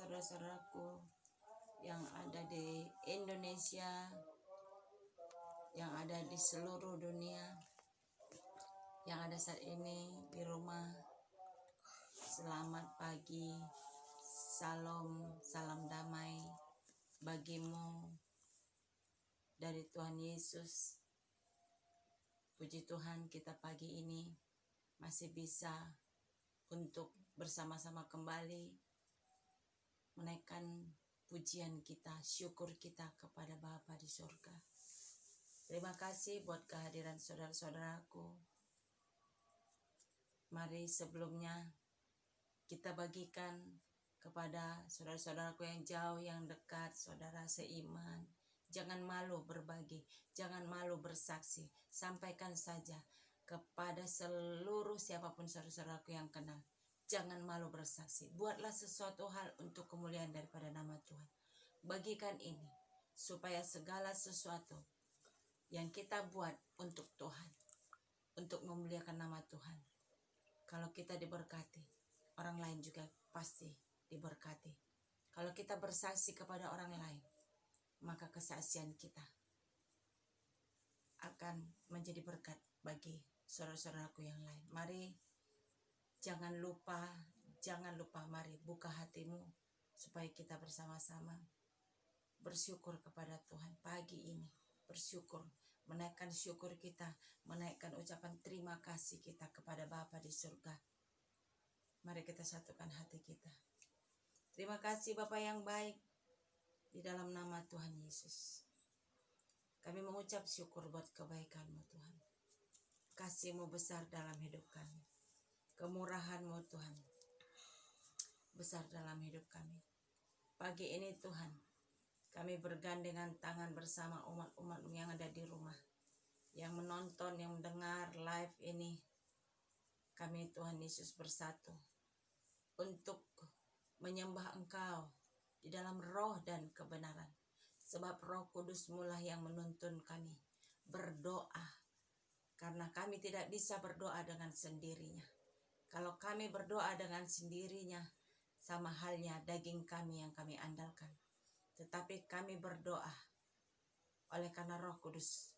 saudara-saudaraku yang ada di Indonesia, yang ada di seluruh dunia, yang ada saat ini di rumah. Selamat pagi, salam damai bagimu dari Tuhan Yesus. Puji Tuhan, kita pagi ini masih bisa untuk bersama-sama kembali menaikkan pujian kita, syukur kita kepada Bapa di surga. Terima kasih buat kehadiran saudara-saudaraku. Mari sebelumnya kita bagikan kepada saudara-saudaraku yang jauh, yang dekat, saudara seiman. Jangan malu berbagi, jangan malu bersaksi. Sampaikan saja kepada seluruh siapapun saudara-saudaraku yang kenal. Jangan malu bersaksi. Buatlah sesuatu hal untuk kemuliaan daripada nama Tuhan. Bagikan ini supaya segala sesuatu yang kita buat untuk Tuhan, untuk memuliakan nama Tuhan. Kalau kita diberkati, orang lain juga pasti diberkati. Kalau kita bersaksi kepada orang lain, maka kesaksian kita akan menjadi berkat bagi saudara-saudaraku yang lain. Mari jangan lupa, mari buka hatimu supaya kita bersama-sama bersyukur kepada Tuhan pagi ini. Bersyukur, menaikkan syukur kita, menaikkan ucapan terima kasih kita kepada Bapa di surga. Mari kita satukan hati kita. Terima kasih Bapa yang baik, di dalam nama Tuhan Yesus. Kami mengucap syukur buat kebaikan-Mu Tuhan. Kasih-Mu besar dalam hidup kami. Kemurahan-Mu Tuhan besar dalam hidup kami. Pagi ini Tuhan, kami bergandengan tangan bersama umat-umat-Mu yang ada di rumah, yang menonton, yang mendengar live ini. Kami Tuhan Yesus bersatu untuk menyembah Engkau di dalam roh dan kebenaran. Sebab Roh Kudus mulah yang menuntun kami berdoa. Karena kami tidak bisa berdoa dengan sendirinya. Kalau kami berdoa dengan sendirinya, sama halnya daging kami yang kami andalkan. Tetapi kami berdoa oleh karena Roh Kudus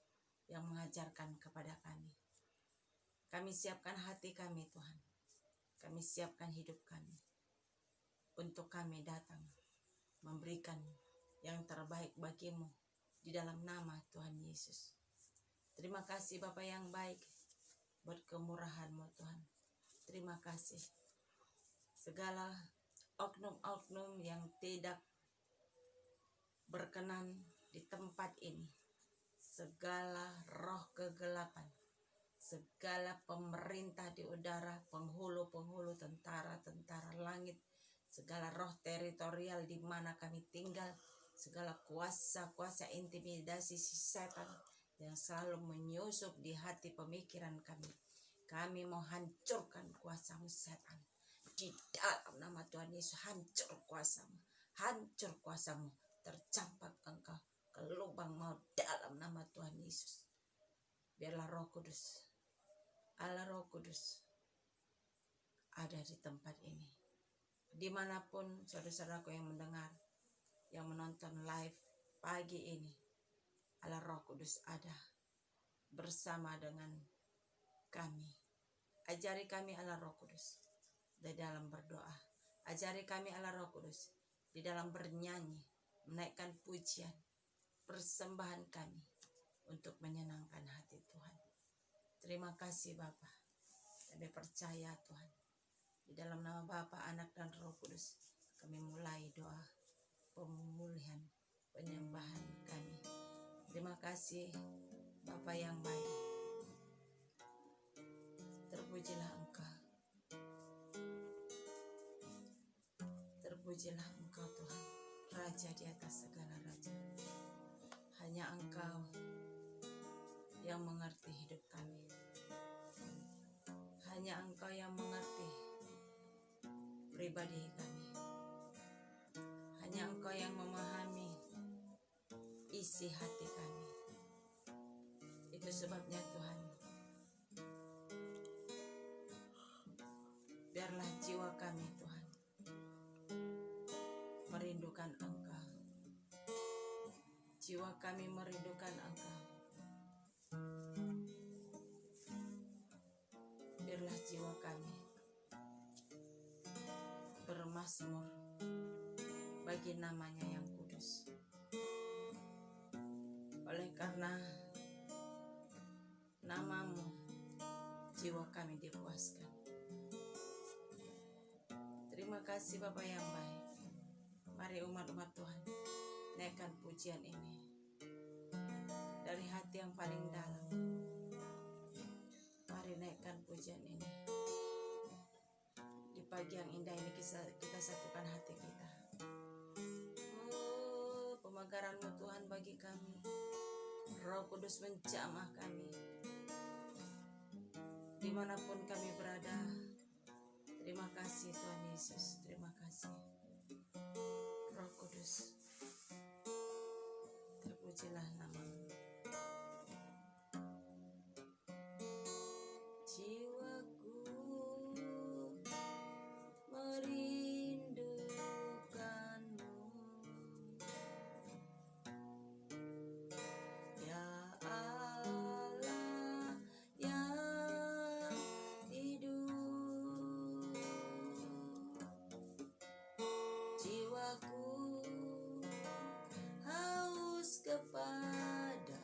yang mengajarkan kepada kami. Kami siapkan hati kami Tuhan. Kami siapkan hidup kami. Untuk kami datang memberikan yang terbaik bagimu di dalam nama Tuhan Yesus. Terima kasih Bapa yang baik buat kemurahan-Mu Tuhan. Terima kasih. Segala oknum-oknum yang tidak berkenan di tempat ini, segala roh kegelapan, segala pemerintah di udara, penghulu-penghulu, tentara-tentara langit, segala roh teritorial di mana kami tinggal, segala kuasa-kuasa intimidasi si setan yang selalu menyusup di hati pemikiran kami. Kami mau hancurkan kuasa-Mu setan. Di dalam nama Tuhan Yesus, hancur kuasa-Mu. Hancur kuasa-Mu. Tercampak engkau ke lubang maut dalam nama Tuhan Yesus. Biarlah Roh Kudus, Allah Roh Kudus ada di tempat ini. Dimanapun saudara-saudaraku yang mendengar, yang menonton live pagi ini, Allah Roh Kudus ada bersama dengan kami. Ajari kami Allah Roh Kudus di dalam berdoa. Ajari kami Allah Roh Kudus di dalam bernyanyi, menaikkan pujian, persembahan kami untuk menyenangkan hati Tuhan. Terima kasih Bapa. Kami percaya Tuhan. Di dalam nama Bapa, Anak dan Roh Kudus, kami mulai doa pemulihan, penyembahan kami. Terima kasih Bapa yang baik. Terpujilah Engkau. Terpujilah Engkau Tuhan, Raja di atas segala raja. Hanya Engkau yang mengerti hidup kami. Hanya Engkau yang mengerti pribadi kami. Hanya Engkau yang memahami isi hati kami. Itu sebabnya Tuhan, biarlah jiwa kami Tuhan merindukan Engkau. Jiwa kami merindukan Engkau. Biarlah jiwa kami bermazmur bagi namanya yang kudus. Oleh karena namamu, jiwa kami dipuaskan. Terima kasih Bapa yang baik. Mari umat-umat Tuhan, naikkan pujian ini dari hati yang paling dalam. Mari naikkan pujian ini. Di pagi yang indah ini kita satukan hati kita. Oh, pemagaran-Mu Tuhan bagi kami. Roh Kudus menjamah kami. Dimanapun kami berada. Terima kasih Tuhan Yesus. Terima kasih. Roh Kudus, terpujilah nama-Mu. Jiwaku merindukan-Mu, ya Allah yang hidup. Jiwaku haus kepada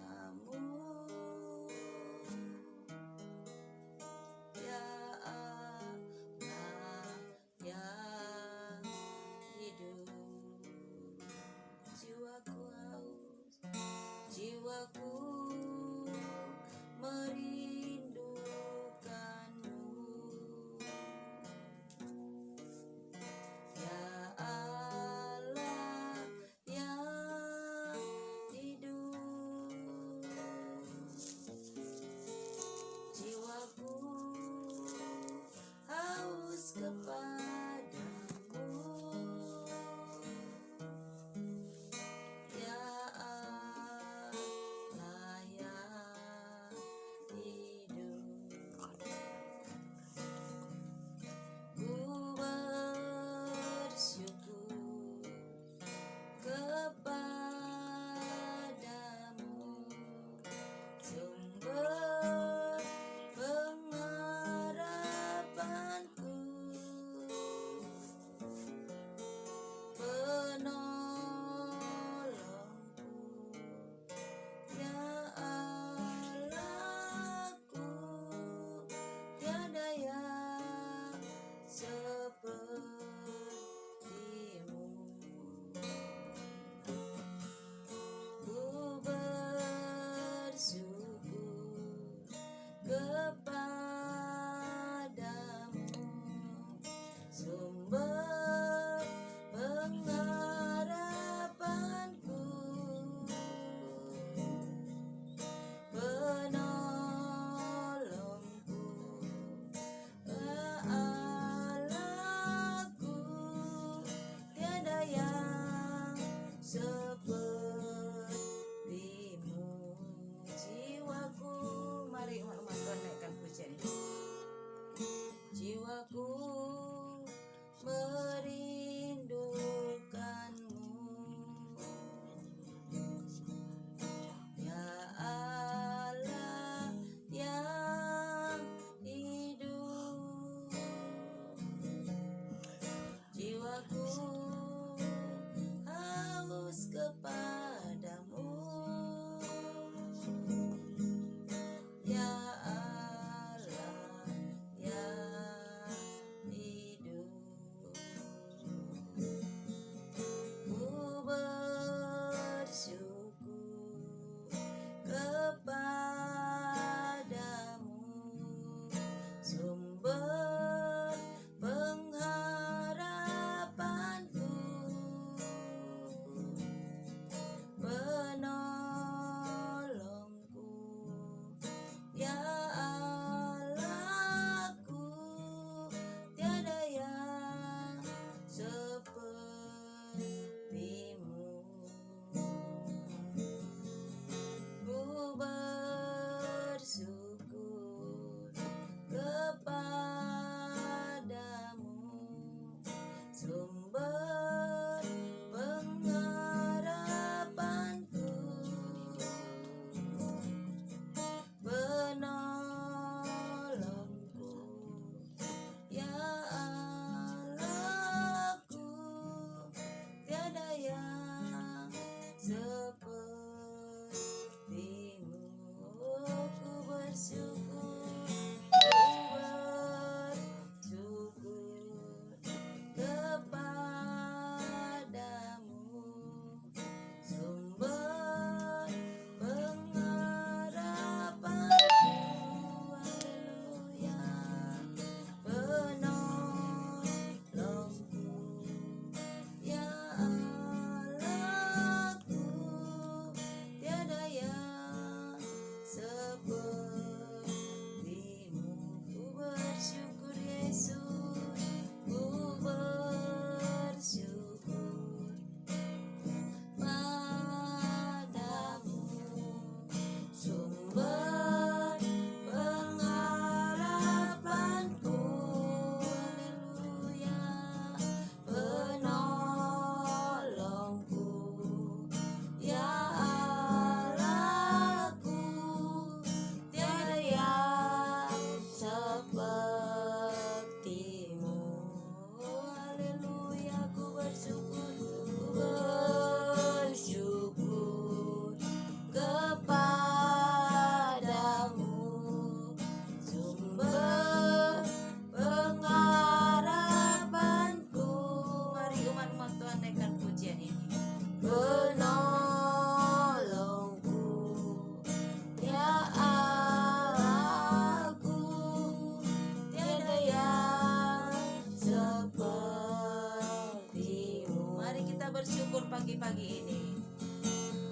bersyukur pagi-pagi ini.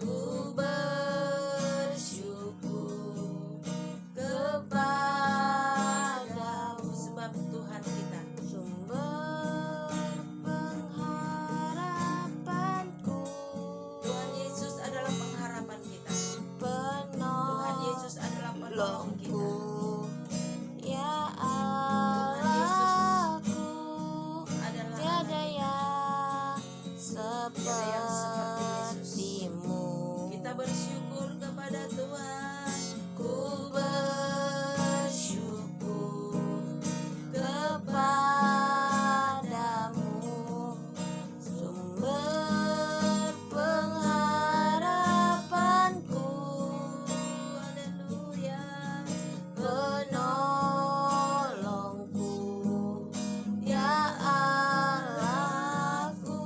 Ku bersyukur kepadamu sebab Tuhan kita sumber pengharapanku. Tuhan Yesus adalah pengharapan kita. Tuhan Penolongku, Yesus adalah penolong kita. ya Tuhan Yesus Allahku, adalah tiada Allah yang Tiada yang seperti Yesus. sepertimu. Kita bersyukur kepada Tuhan. Ku bersyukur kepadamu, sumber pengharapanku. Haleluya. Penolongku, ya Allahku,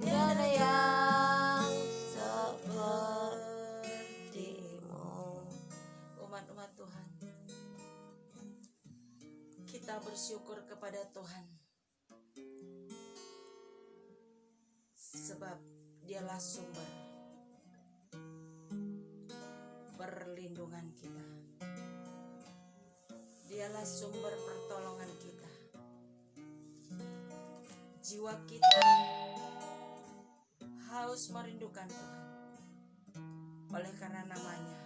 tiada yang sepertimu. Umat-umat Tuhan, kita bersyukur kepada Tuhan sebab Dialah sumber perlindungan kita. Dialah sumber pertolongan kita. Jiwa kita haus merindukan Tuhan. Oleh karena namanya,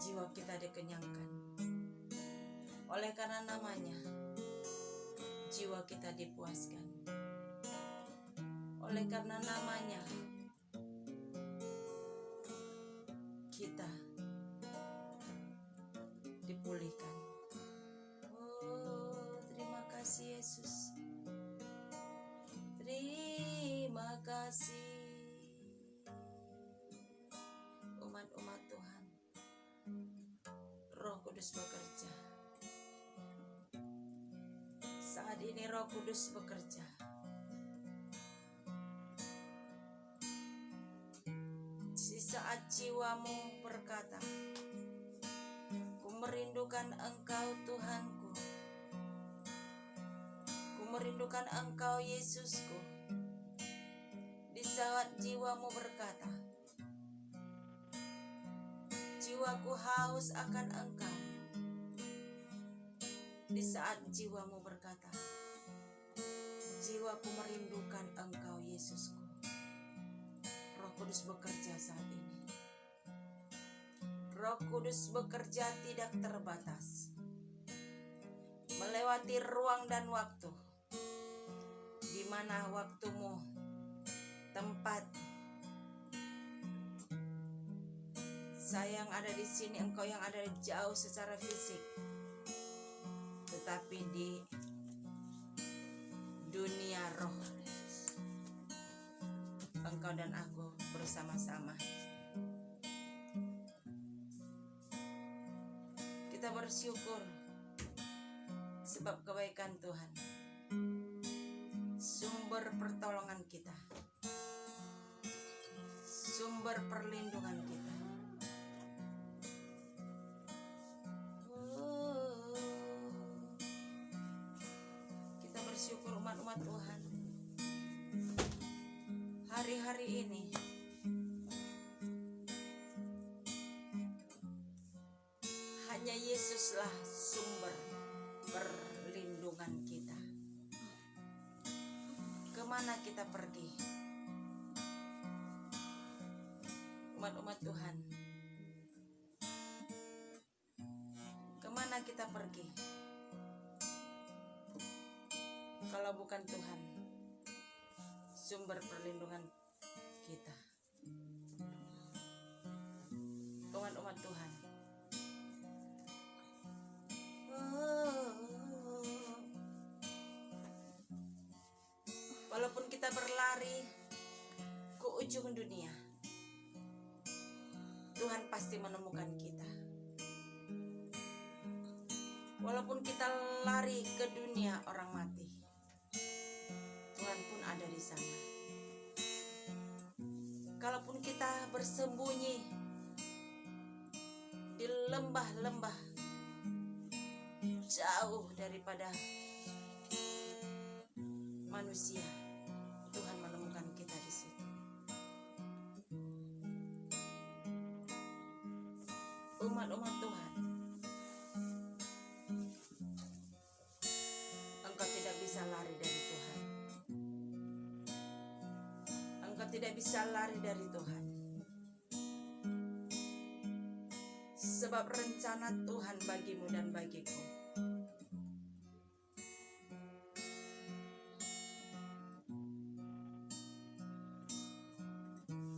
jiwa kita dikenyangkan. Oleh karena namanya, jiwa kita dipuaskan. Oleh karena namanya, kita dipulihkan. Oh, terima kasih Yesus. Terima kasih. Umat-umat Tuhan, Roh Kudus bekerja. Saat ini Roh Kudus bekerja. Di saat jiwamu berkata, ku merindukan Engkau Tuhanku. Ku merindukan Engkau Yesusku. Di saat jiwamu berkata, jiwaku haus akan Engkau. Di saat jiwamu berkata, jiwaku merindukan Engkau Yesusku. Roh Kudus bekerja saat ini. Roh Kudus bekerja tidak terbatas, melewati ruang dan waktu. Di mana waktumu, tempat, saya yang ada di sini, engkau yang ada jauh secara fisik, tetapi di dunia roh, engkau dan aku bersama-sama. Kita bersyukur sebab kebaikan Tuhan, sumber pertolongan kita, sumber perlindungan kita. Kita bersyukur umat-umat Tuhan. Hari-hari ini hanya Yesuslah sumber perlindungan kita. Kemana kita pergi? Umat-umat Tuhan, kemana kita pergi kalau bukan Tuhan sumber perlindungan kita? Umat-umat Tuhan, walaupun kita berlari ke ujung dunia, Tuhan pasti menemukan kita. Walaupun kita lari ke dunia orang mati, Tuhan pun ada di sana. Kalaupun kita bersembunyi di lembah-lembah jauh daripada manusia, Tuhan menemukan kita di situ. Umat-umat Tuhan, engkau tidak bisa lari dari Tuhan. Engkau tidak bisa lari dari Tuhan. Sebab rencana Tuhan bagimu dan bagiku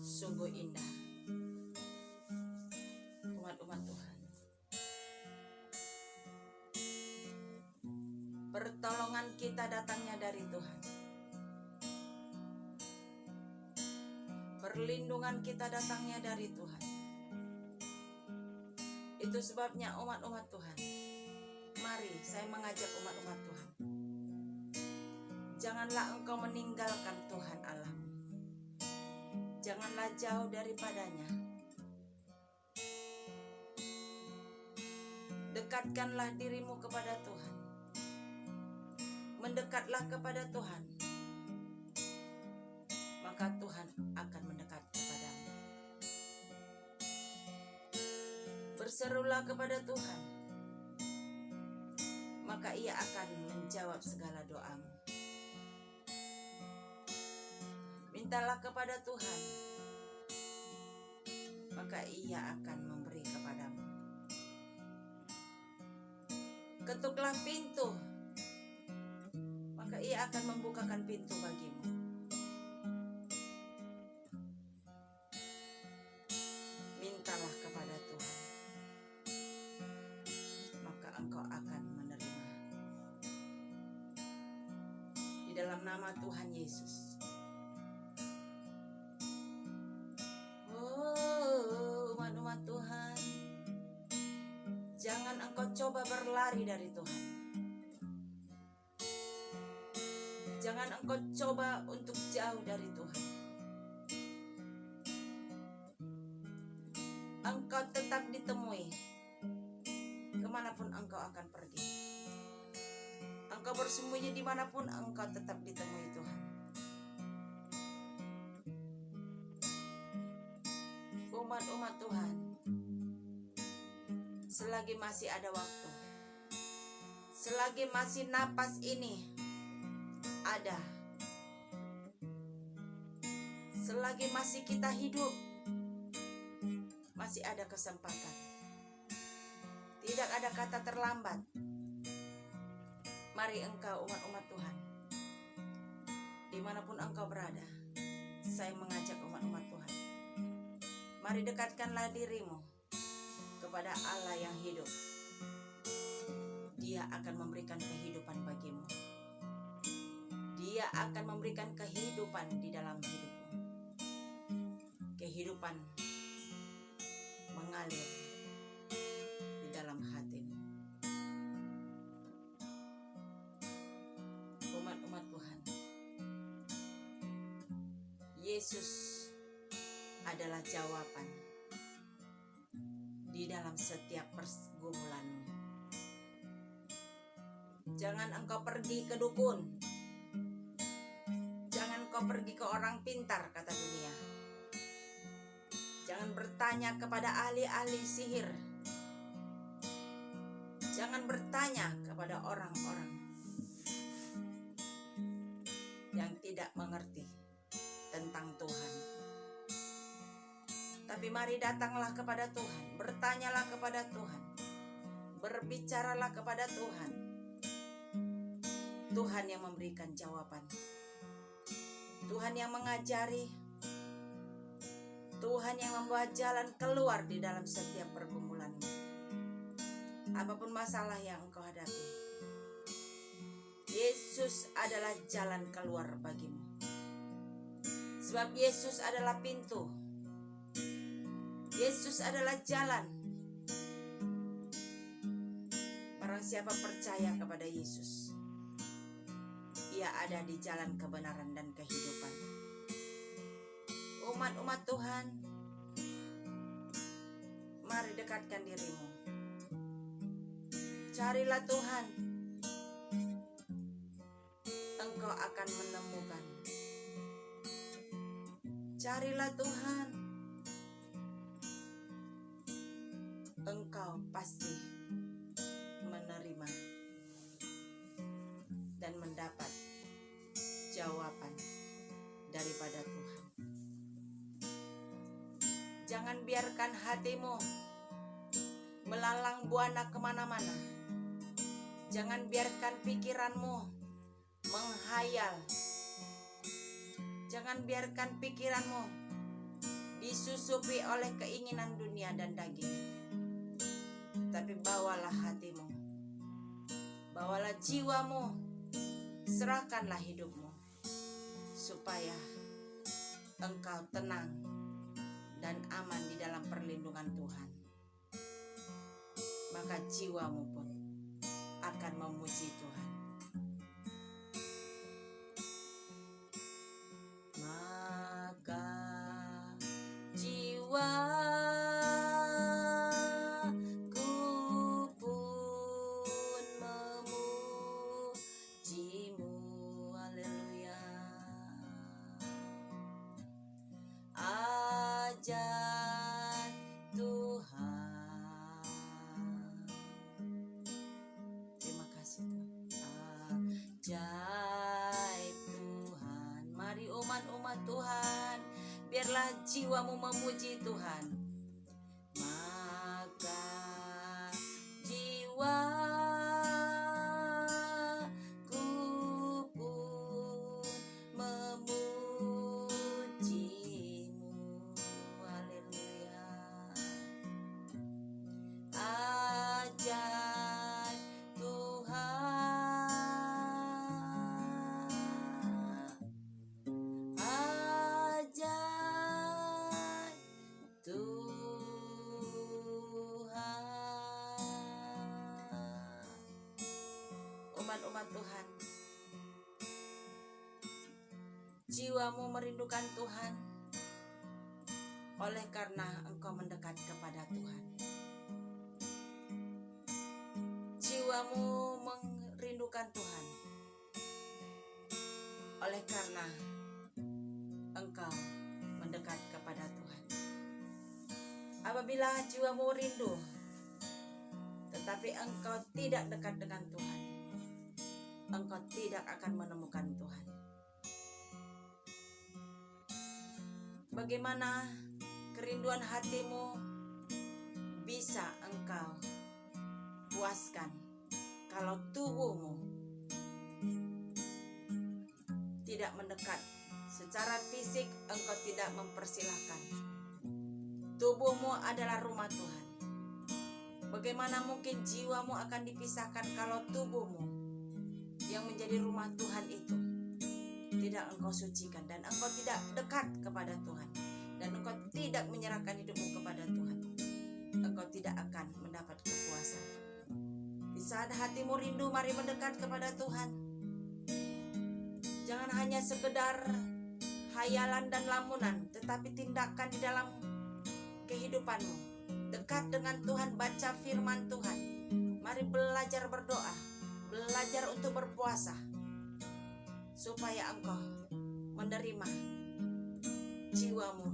sungguh indah. Umat-umat Tuhan, pertolongan kita datangnya dari Tuhan. Perlindungan kita datangnya dari Tuhan. Itu sebabnya umat-umat Tuhan, mari saya mengajak umat-umat Tuhan, janganlah engkau meninggalkan Tuhan Allahmu. Janganlah jauh daripadanya. Dekatkanlah dirimu kepada Tuhan. Mendekatlah kepada Tuhan, maka Tuhan akan mendekat kepadamu. Berserulah kepada Tuhan, maka Ia akan menjawab segala doamu. Mintalah kepada Tuhan, maka Ia akan memberi kepadamu. Ketuklah pintu, maka Ia akan membukakan pintu bagimu. Mintalah kepada Tuhan, maka engkau akan menerima. Di dalam nama Tuhan Yesus. Umat-umat Tuhan, jangan engkau coba berlari dari Tuhan. Jangan engkau coba untuk jauh dari Tuhan. Engkau tetap ditemui kemanapun engkau akan pergi. Engkau bersembunyi dimanapun, engkau tetap ditemui Tuhan. Umat-umat Tuhan, selagi masih ada waktu, selagi masih napas ini ada, selagi masih kita hidup, masih ada kesempatan. Tidak ada kata terlambat. Mari engkau umat-umat Tuhan, dimanapun engkau berada, saya mengajak umat-umat Tuhan, mari dekatkanlah dirimu kepada Allah yang hidup. Dia akan memberikan kehidupan bagimu. Dia akan memberikan kehidupan di dalam hidupmu. Kehidupan mengalir di dalam hatimu. Umat-umat Tuhan, Yesus adalah jawaban di dalam setiap pergumulanmu. Jangan engkau pergi ke dukun. Jangan engkau pergi ke orang pintar, kata dunia. Jangan bertanya kepada ahli-ahli sihir. Jangan bertanya kepada orang-orang yang tidak mengerti tentang Tuhan. Tapi mari datanglah kepada Tuhan, bertanyalah kepada Tuhan, berbicaralah kepada Tuhan. Tuhan yang memberikan jawaban, Tuhan yang mengajari, Tuhan yang membawa jalan keluar di dalam setiap pergumulanmu. Apapun masalah yang engkau hadapi, Yesus adalah jalan keluar bagimu. Sebab Yesus adalah pintu. Yesus adalah jalan. Barang siapa percaya kepada Yesus, ia ada di jalan kebenaran dan kehidupan. Umat-umat Tuhan, mari dekatkan dirimu. Carilah Tuhan. engkau akan menemukan. Carilah Tuhan, engkau pasti menerima dan mendapat jawaban daripada Tuhan. Jangan biarkan hatimu melalang buana kemana-mana. Jangan biarkan pikiranmu menghayal. Jangan biarkan pikiranmu disusupi oleh keinginan dunia dan daging. Tapi bawalah hatimu, bawalah jiwamu, serahkanlah hidupmu, supaya engkau tenang dan aman di dalam perlindungan Tuhan. Maka jiwamu pun akan memuji Tuhan. Maka jiwaku pun memujimu. Haleluya. Ajar Tuhan. Terima kasih Tuhan. Ajaib Tuhan. Mari umat-umat Tuhan, biarlah jiwamu memuji Tuhan. Maka jiwaku pun memujimu. Haleluya. Ajaib Tuhan. Ajaib Tuhan. Umat-umat Tuhan, jiwamu merindukan Tuhan oleh karena engkau mendekat kepada Tuhan. Jiwamu merindukan Tuhan oleh karena engkau mendekat kepada Tuhan. Apabila jiwamu rindu tetapi engkau tidak dekat dengan Tuhan, engkau tidak akan menemukan Tuhan. Bagaimana kerinduan hatimu bisa engkau puaskan kalau tubuhmu tidak mendekat? Secara fisik engkau tidak mempersilahkan. Tubuhmu adalah rumah Tuhan. Bagaimana mungkin jiwamu akan dipisahkan kalau tubuhmu yang menjadi rumah Tuhan itu tidak engkau sucikan, dan engkau tidak dekat kepada Tuhan, dan engkau tidak menyerahkan hidupmu kepada Tuhan? Engkau tidak akan mendapat kepuasan. Di saat hatimu rindu, mari mendekat kepada Tuhan. Jangan hanya sekedar hayalan dan lamunan, tetapi tindakan di dalam kehidupanmu. Dekat dengan Tuhan, baca firman Tuhan. Mari belajar berdoa, belajar untuk berpuasa, supaya engkau menerima jiwamu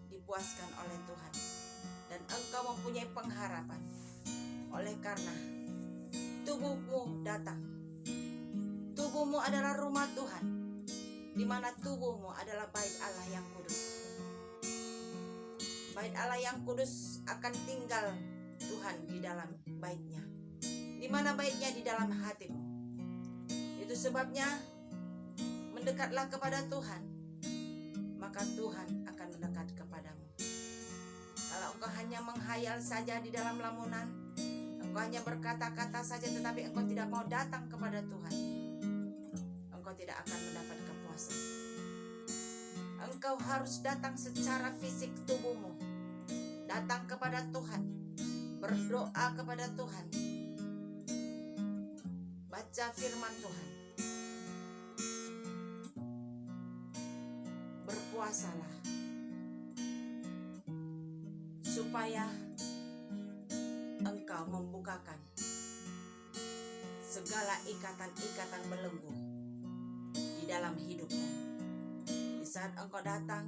dipuaskan oleh Tuhan, dan engkau mempunyai pengharapan. Oleh karena tubuhmu datang. Tubuhmu adalah rumah Tuhan, di mana tubuhmu adalah bait Allah yang kudus. Bait Allah yang kudus akan tinggal Tuhan di dalam baitnya. Di mana baitnya? Di dalam hatimu. Itu sebabnya mendekatlah kepada Tuhan, maka Tuhan akan mendekat kepadamu. Kalau engkau hanya menghayal saja di dalam lamunan, engkau hanya berkata-kata saja tetapi engkau tidak mau datang kepada Tuhan, engkau tidak akan mendapat kepuasan. Engkau harus datang secara fisik, tubuhmu datang kepada Tuhan, berdoa kepada Tuhan, baca firman Tuhan, berpuasalah, supaya engkau membukakan segala ikatan-ikatan belenggu di dalam hidupmu. Di saat engkau datang,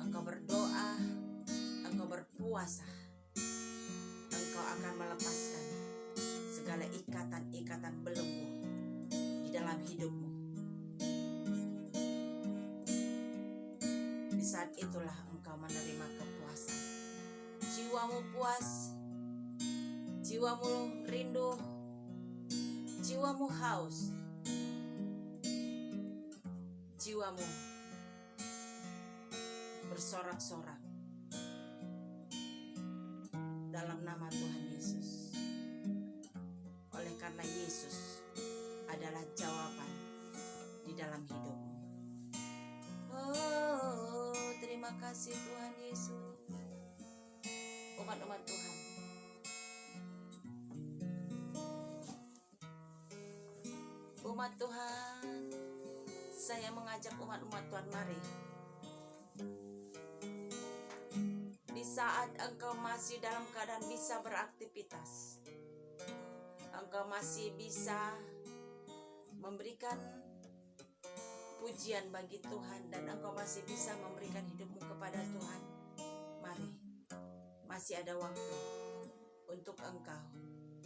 engkau berdoa, engkau berpuasa, engkau akan melepaskan segala ikatan-ikatan belenggu di dalam hidupmu. Di saat itulah engkau menerima kepuasan. Jiwamu puas, jiwamu rindu, jiwamu haus, jiwamu bersorak-sorak dalam nama Tuhan Yesus. Oleh karena Yesus adalah jawaban di dalam hidupmu. Oh, terima kasih Tuhan Yesus. Umat-umat Tuhan, umat Tuhan, saya mengajak umat-umat Tuhan, mari. Di saat engkau masih dalam keadaan bisa beraktivitas, engkau masih bisa memberikan pujian bagi Tuhan, dan engkau masih bisa memberikan hidupmu kepada Tuhan, mari. Masih ada waktu untuk engkau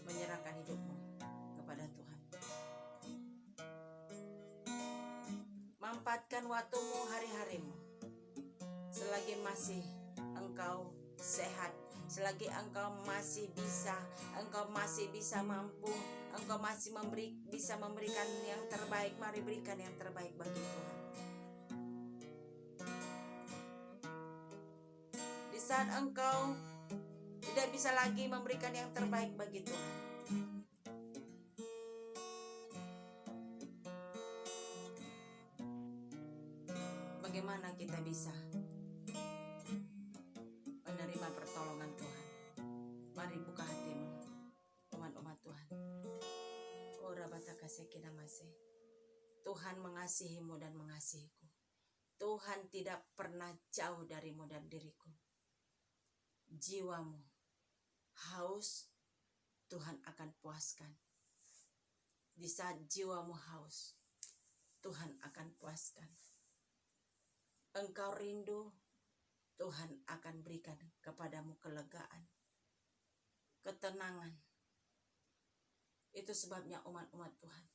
menyerahkan hidupmu kepada Tuhan. Manfaatkan waktumu, hari-harimu, selagi masih engkau sehat, selagi engkau masih bisa mampu, engkau masih bisa memberikan yang terbaik. Mari berikan yang terbaik bagi Tuhan. Di saat engkau tidak bisa lagi memberikan yang terbaik bagi Tuhan, bagaimana kita bisa menerima pertolongan Tuhan? Mari buka hatimu, umat-umat Tuhan. Ora bataka sekina masih. Tuhan mengasihimu dan mengasihiku. Tuhan tidak pernah jauh darimu dan diriku. Jiwamu haus, Tuhan akan puaskan. Di saat jiwamu haus, Tuhan akan puaskan. Engkau rindu, Tuhan akan berikan kepadamu kelegaan, ketenangan. Itu sebabnya umat-umat Tuhan,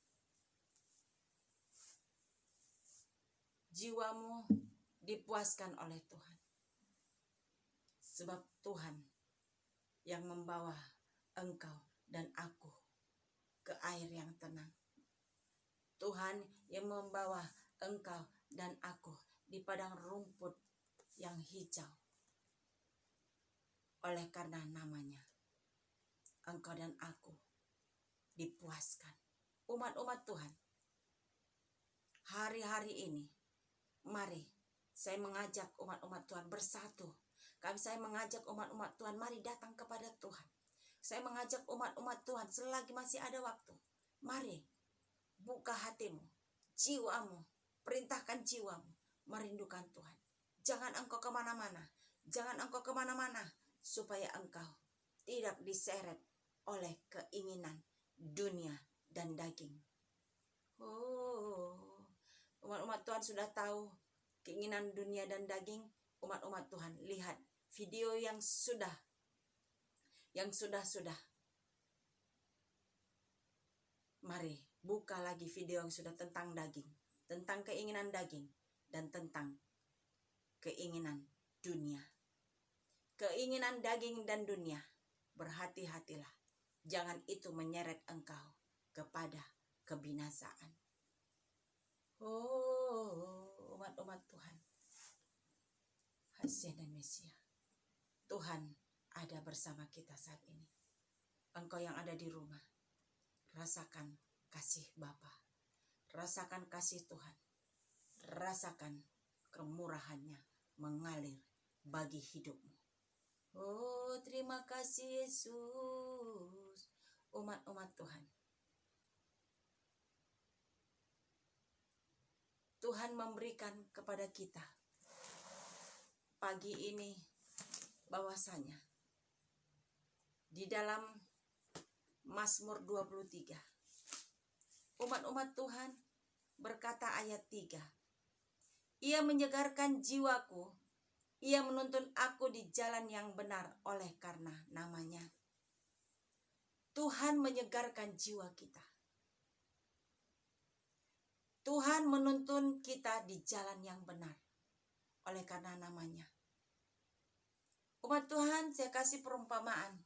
jiwamu dipuaskan oleh Tuhan. Sebab Tuhan yang membawa engkau dan aku ke air yang tenang. Tuhan yang membawa engkau dan aku di padang rumput yang hijau. Oleh karena namanya, engkau dan aku dipuaskan. Umat-umat Tuhan, hari-hari ini, mari saya mengajak umat-umat Tuhan bersatu. Saya mengajak umat-umat Tuhan, mari datang kepada Tuhan. Saya mengajak umat-umat Tuhan, selagi masih ada waktu, mari buka hatimu, jiwamu, perintahkan jiwamu merindukan Tuhan. Jangan engkau kemana-mana, supaya engkau tidak diseret oleh keinginan dunia dan daging. Oh, umat-umat Tuhan sudah tahu keinginan dunia dan daging. Umat-umat Tuhan, lihat video yang sudah. Mari buka lagi video yang sudah tentang daging, tentang keinginan daging, dan tentang keinginan dunia. Keinginan daging dan dunia, berhati-hatilah. Jangan itu menyeret engkau kepada kebinasaan. Oh, umat-umat Tuhan, Hasia dan Mesia, Tuhan ada bersama kita saat ini. Engkau yang ada di rumah, rasakan kasih Bapa, rasakan kasih Tuhan, rasakan kemurahannya mengalir bagi hidupmu. Oh, terima kasih Yesus. Umat-umat Tuhan, Tuhan memberikan kepada kita pagi ini bahwasanya di dalam Mazmur 23, umat-umat Tuhan, berkata ayat 3, Ia menyegarkan jiwaku, Ia menuntun aku di jalan yang benar oleh karena namanya. Tuhan menyegarkan jiwa kita. Tuhan menuntun kita di jalan yang benar oleh karena namanya. Umat Tuhan, saya kasih perumpamaan.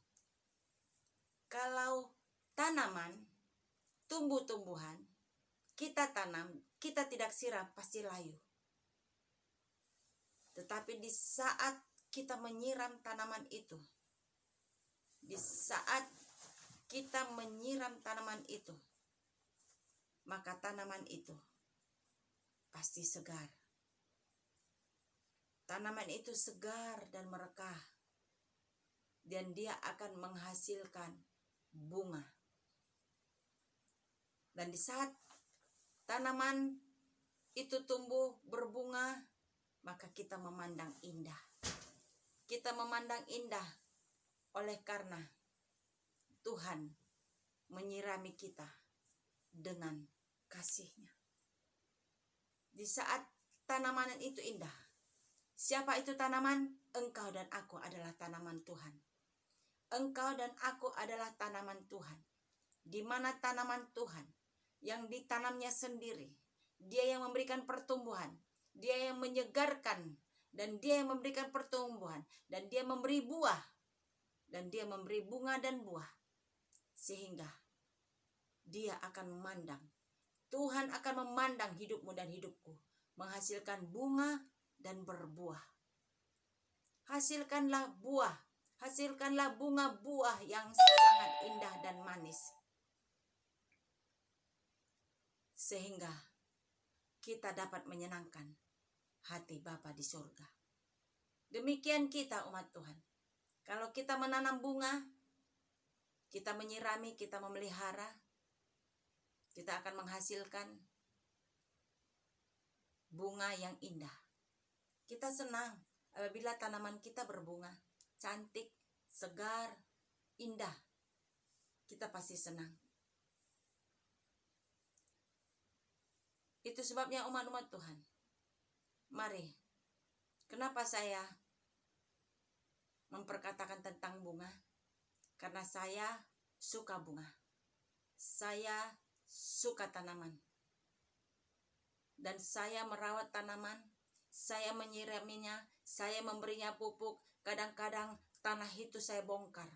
Kalau tanaman, tumbuh-tumbuhan, kita tanam, kita tidak siram, pasti layu. Tetapi di saat kita menyiram tanaman itu, di saat kita menyiram tanaman itu, maka tanaman itu pasti segar. Tanaman itu segar dan merekah, dan dia akan menghasilkan bunga. Dan di saat tanaman itu tumbuh berbunga, maka kita memandang indah. Kita memandang indah oleh karena Tuhan menyirami kita dengan kasih-Nya. Di saat tanaman itu indah, siapa itu tanaman? Engkau dan aku adalah tanaman Tuhan. Engkau dan aku adalah tanaman Tuhan. Di mana tanaman Tuhan yang ditanamnya sendiri, Dia yang memberikan pertumbuhan, Dia yang menyegarkan, dan Dia yang memberikan pertumbuhan, dan Dia memberi buah, dan Dia memberi bunga dan buah, sehingga Dia akan memandang, Tuhan akan memandang hidupmu dan hidupku menghasilkan bunga dan berbuah. Hasilkanlah buah, hasilkanlah bunga buah yang sangat indah dan manis, sehingga kita dapat menyenangkan hati Bapa di surga. Demikian kita umat Tuhan. Kalau kita menanam bunga, kita menyirami, kita memelihara, kita akan menghasilkan bunga yang indah. Kita senang apabila tanaman kita berbunga, cantik, segar, indah. Kita pasti senang. Itu sebabnya umat-umat Tuhan, mari, kenapa saya memperkatakan tentang bunga? Karena saya suka bunga. Saya suka tanaman. Dan saya merawat tanaman, saya menyiraminya, saya memberinya pupuk. Kadang-kadang tanah itu saya bongkar.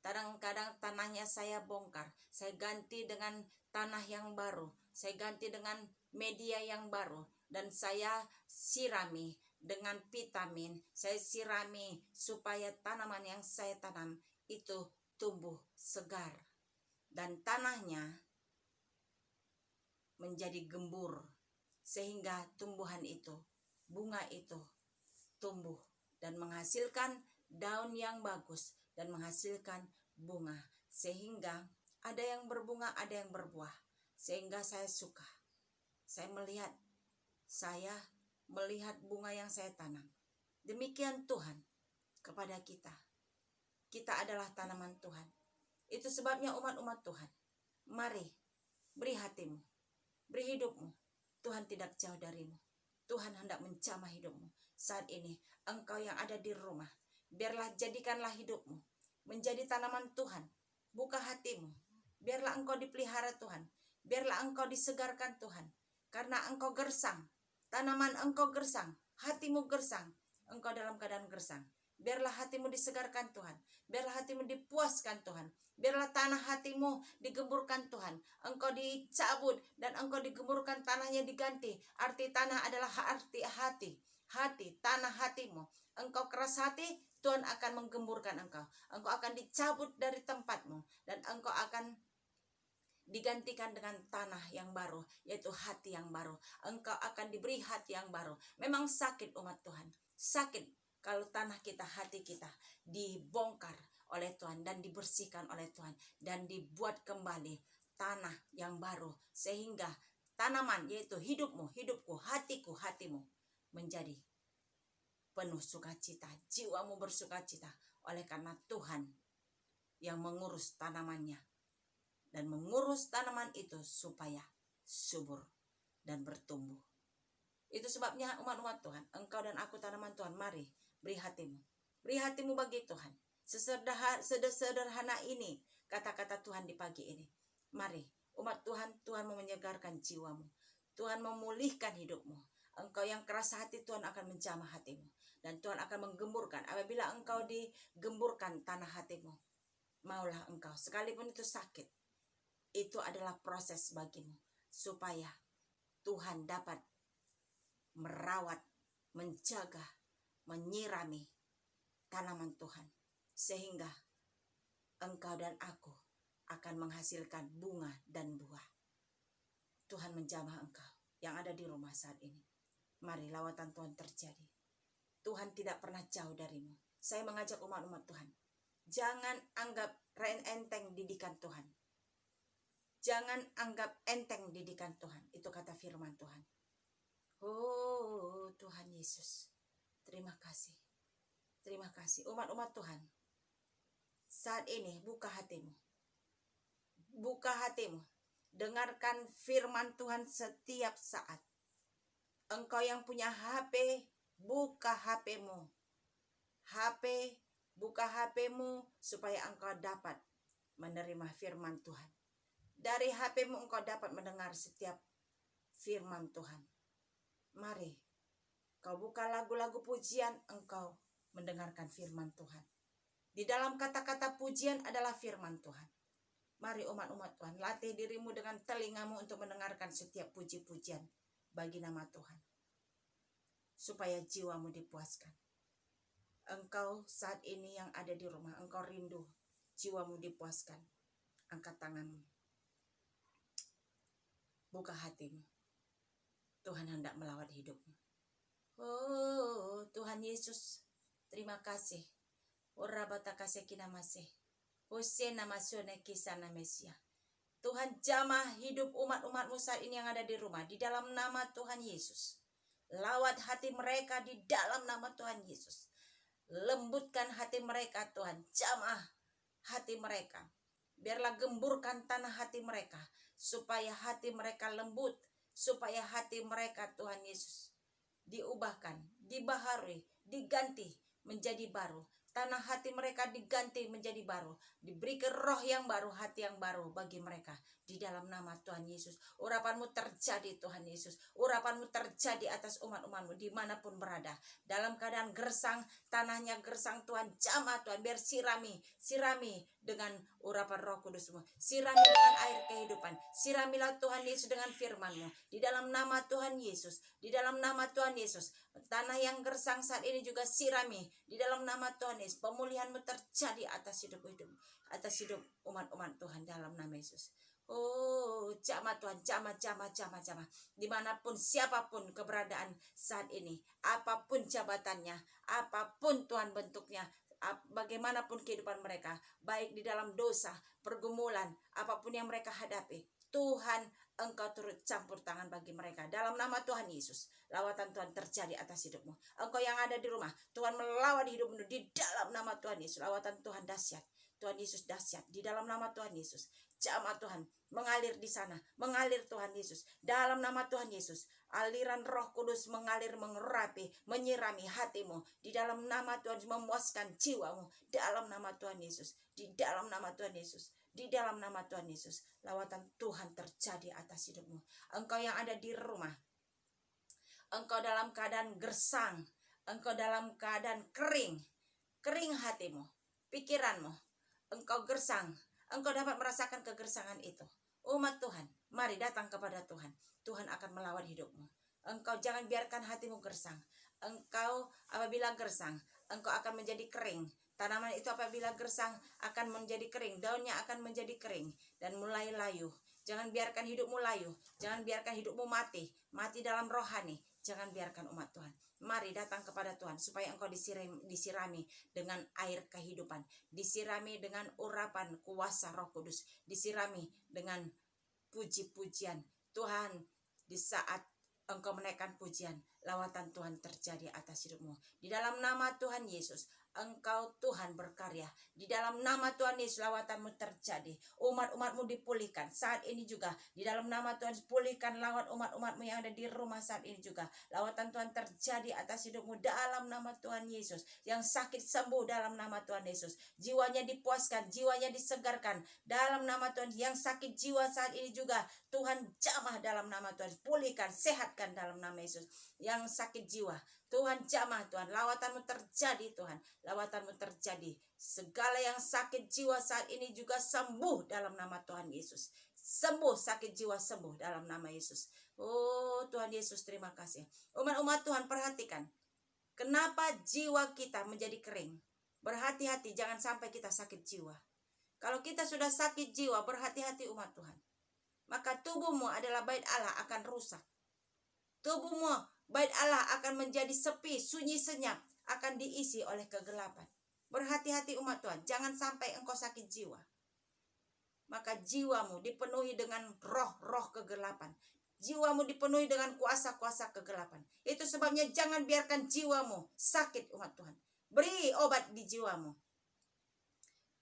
Kadang-kadang tanahnya saya bongkar. Saya ganti dengan tanah yang baru. Saya ganti dengan media yang baru. Dan saya sirami dengan vitamin. Saya sirami supaya tanaman yang saya tanam itu tumbuh segar. Dan tanahnya menjadi gembur. Sehingga tumbuhan itu, bunga itu tumbuh dan menghasilkan daun yang bagus dan menghasilkan bunga. Sehingga ada yang berbunga, ada yang berbuah. Sehingga saya suka. Saya melihat bunga yang saya tanam. Demikian Tuhan kepada kita. Kita adalah tanaman Tuhan. Itu sebabnya umat-umat Tuhan, mari beri hatimu, beri hidupmu. Tuhan tidak jauh darimu. Tuhan hendak menjamah hidupmu. Saat ini engkau yang ada di rumah, biarlah jadikanlah hidupmu menjadi tanaman Tuhan. Buka hatimu, biarlah engkau dipelihara Tuhan. Biarlah engkau disegarkan Tuhan. Karena engkau gersang, tanaman engkau gersang, hatimu gersang, engkau dalam keadaan gersang. Biarlah hatimu disegarkan Tuhan. Biarlah hatimu dipuaskan Tuhan. Biarlah tanah hatimu digemburkan Tuhan. Engkau dicabut dan engkau digemburkan, tanahnya diganti. Arti tanah adalah arti hati. Hati, tanah hatimu. Engkau keras hati, Tuhan akan menggemburkan engkau. Engkau akan dicabut dari tempatmu. Dan engkau akan digantikan dengan tanah yang baru, yaitu hati yang baru. Engkau akan diberi hati yang baru. Memang sakit umat Tuhan. Sakit kalau tanah kita, hati kita dibongkar oleh Tuhan dan dibersihkan oleh Tuhan dan dibuat kembali tanah yang baru, sehingga tanaman, yaitu hidupmu, hidupku, hatiku, hatimu menjadi penuh sukacita, jiwamu bersukacita oleh karena Tuhan yang mengurus tanamannya dan mengurus tanaman itu supaya subur. dan bertumbuh. Itu sebabnya umat-umat Tuhan, engkau dan aku tanaman Tuhan, mari beri hatimu. Beri hatimu bagi Tuhan. Sederhana ini kata-kata Tuhan di pagi ini. Mari umat Tuhan, Tuhan mau menyegarkan jiwamu. Tuhan memulihkan hidupmu. Engkau yang keras hati, Tuhan akan menjamah hatimu. Dan Tuhan akan menggemburkan. Apabila engkau digemburkan tanah hatimu, maulah engkau, sekalipun itu sakit, itu adalah proses bagimu. Supaya Tuhan dapat merawat, menjaga, menyirami tanaman Tuhan. Sehingga engkau dan aku akan menghasilkan bunga dan buah. Tuhan menjamah engkau yang ada di rumah saat ini. Mari lawatan Tuhan terjadi. Tuhan tidak pernah jauh darimu. Saya mengajak umat-umat Tuhan, jangan anggap enteng didikan Tuhan. Jangan anggap enteng didikan Tuhan. Itu kata firman Tuhan. Oh Tuhan Yesus, terima kasih. Terima kasih. Umat-umat Tuhan, saat ini buka hatimu. Buka hatimu. Dengarkan firman Tuhan setiap saat. Engkau yang punya HP, buka HP-mu. Buka HP-mu supaya engkau dapat menerima firman Tuhan. Dari HP-mu engkau dapat mendengar setiap firman Tuhan. Mari, kau buka lagu-lagu pujian, engkau mendengarkan firman Tuhan. Di dalam kata-kata pujian adalah firman Tuhan. Mari umat-umat Tuhan, latih dirimu dengan telingamu untuk mendengarkan setiap puji-pujian bagi nama Tuhan. Supaya jiwamu dipuaskan. Engkau saat ini yang ada di rumah, engkau rindu jiwamu dipuaskan. Angkat tanganmu. Buka hatimu. Tuhan hendak melawat hidupmu. Oh Tuhan Yesus, terima kasih. Ora batakase kinamase. Hosena masone kisana Mesia. Tuhan jamah hidup umat-umatmu saat ini yang ada di rumah. Di dalam nama Tuhan Yesus. Lawat hati mereka di dalam nama Tuhan Yesus. Lembutkan hati mereka Tuhan. Jamah hati mereka. Biarlah gemburkan tanah hati mereka. Supaya hati mereka lembut. Supaya hati mereka Tuhan Yesus diubahkan, dibaharui, diganti menjadi baru. Tanah hati mereka diganti menjadi baru. Diberikan roh yang baru, hati yang baru bagi mereka. Di dalam nama Tuhan Yesus. Urapanmu terjadi Tuhan Yesus. Urapanmu terjadi atas umat-umatmu dimanapun berada. Dalam keadaan gersang, tanahnya gersang Tuhan. Jamah Tuhan, biar sirami dengan urapan Roh Kudus-Mu. Sirami dengan air kehidupan. Siramilah Tuhan Yesus dengan firman-Mu. Di dalam nama Tuhan Yesus. Di dalam nama Tuhan Yesus. Tanah yang gersang saat ini juga sirami. Di dalam nama Tuhan Yesus. Pemulihan-Mu terjadi atas hidup umat-umat Tuhan dalam nama Yesus. Oh, jamah Tuhan, jamah. Dimanapun siapapun keberadaan saat ini, apapun jabatannya, apapun Tuhan bentuknya, bagaimanapun kehidupan mereka, baik di dalam dosa, pergumulan, apapun yang mereka hadapi, Tuhan, Engkau turut campur tangan bagi mereka. Dalam nama Tuhan Yesus, lawatan Tuhan terjadi atas hidupmu. Engkau yang ada di rumah, Tuhan melawat hidupmu di dalam nama Tuhan Yesus. Lawatan Tuhan dahsyat. Tuhan Yesus dahsyat di dalam nama Tuhan Yesus. Jamah Tuhan mengalir di sana, mengalir Tuhan Yesus. Dalam nama Tuhan Yesus, aliran Roh Kudus mengalir, mengurapi, menyirami hatimu. Di dalam nama Tuhan, memuaskan jiwamu. Dalam nama Tuhan Yesus, di dalam nama Tuhan Yesus, di dalam nama Tuhan Yesus. Lawatan Tuhan terjadi atas hidupmu. Engkau yang ada di rumah, engkau dalam keadaan gersang, engkau dalam keadaan kering hatimu, pikiranmu, engkau gersang. Engkau dapat merasakan kegersangan itu. Umat Tuhan, mari datang kepada Tuhan. Tuhan akan melawat hidupmu. Engkau jangan biarkan hatimu gersang. Engkau apabila gersang, engkau akan menjadi kering. Tanaman itu apabila gersang akan menjadi kering. Daunnya akan menjadi kering dan mulai layu. Jangan biarkan hidupmu layu. Jangan biarkan hidupmu mati. Mati dalam rohani. Jangan biarkan umat Tuhan. Mari datang kepada Tuhan supaya engkau disirami dengan air kehidupan. Disirami dengan urapan kuasa Roh Kudus. Disirami dengan puji-pujian. Tuhan, di saat engkau menaikkan pujian, lawatan Tuhan terjadi atas hidupmu. Di dalam nama Tuhan Yesus, Engkau Tuhan berkarya. Di dalam nama Tuhan Yesus lawatanmu terjadi. Umat-umatmu dipulihkan saat ini juga. Di dalam nama Tuhan pulihkan lawat umat-umatmu yang ada di rumah saat ini juga. Lawatan Tuhan terjadi atas hidupmu dalam nama Tuhan Yesus. Yang sakit sembuh dalam nama Tuhan Yesus. Jiwanya dipuaskan, jiwanya disegarkan dalam nama Tuhan. Yang sakit jiwa saat ini juga Tuhan jamah dalam nama Tuhan. Pulihkan, sehatkan dalam nama Yesus. Yang sakit jiwa Tuhan jamah, Tuhan. Lawatanmu terjadi, Tuhan. Lawatanmu terjadi. Segala yang sakit jiwa saat ini juga sembuh dalam nama Tuhan Yesus. Sembuh, sakit jiwa sembuh dalam nama Yesus. Oh Tuhan Yesus, terima kasih. Umat-umat Tuhan, perhatikan. Kenapa jiwa kita menjadi kering? Berhati-hati, jangan sampai kita sakit jiwa. Kalau kita sudah sakit jiwa, berhati-hati umat Tuhan. Maka tubuhmu adalah bait Allah akan rusak. Tubuhmu, bait Allah akan menjadi sepi, sunyi, senyap, akan diisi oleh kegelapan. Berhati-hati umat Tuhan, jangan sampai engkau sakit jiwa. Maka jiwamu dipenuhi dengan roh-roh kegelapan. Jiwamu dipenuhi dengan kuasa-kuasa kegelapan. Itu sebabnya jangan biarkan jiwamu sakit umat Tuhan. Beri obat di jiwamu.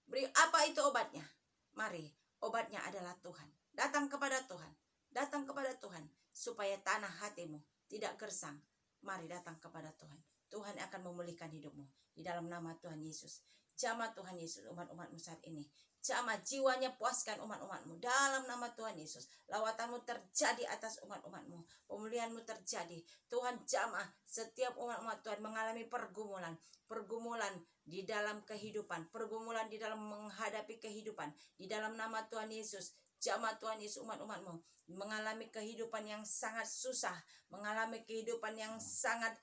Beri apa itu obatnya? Mari, obatnya adalah Tuhan. Datang kepada Tuhan. Datang kepada Tuhan. Supaya tanah hatimu tidak gersang. Mari datang kepada Tuhan. Tuhan akan memulihkan hidupmu. Di dalam nama Tuhan Yesus. Jamah Tuhan Yesus umat-umatmu saat ini. Jamah jiwanya, puaskan umat-umatmu. Dalam nama Tuhan Yesus. Lawatanmu terjadi atas umat-umatmu. Pemulihanmu terjadi. Tuhan jamah setiap umat-umat Tuhan mengalami pergumulan. Pergumulan di dalam kehidupan. Pergumulan di dalam menghadapi kehidupan. Di dalam nama Tuhan Yesus. Jamah Tuhan Yesus umat-umatmu mengalami kehidupan yang sangat susah, mengalami kehidupan yang sangat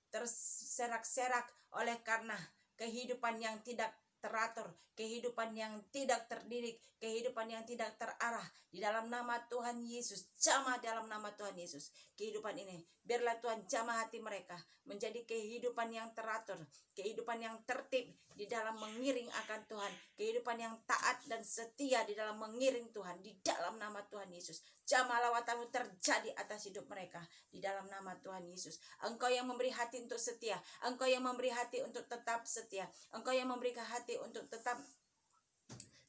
terserak-serak oleh karena kehidupan yang tidak teratur, kehidupan yang tidak terdidik, kehidupan yang tidak terarah. Di dalam nama Tuhan Yesus, jamah dalam nama Tuhan Yesus kehidupan ini. Biarlah Tuhan jamah hati mereka menjadi kehidupan yang teratur, kehidupan yang tertib di dalam mengiring akan Tuhan, kehidupan yang taat dan setia di dalam mengiring Tuhan. Di dalam nama Tuhan Yesus, jamah lawatanmu terjadi atas hidup mereka. Di dalam nama Tuhan Yesus, Engkau yang memberi hati untuk setia, Engkau yang memberi hati untuk tetap setia, Engkau yang memberi hati untuk tetap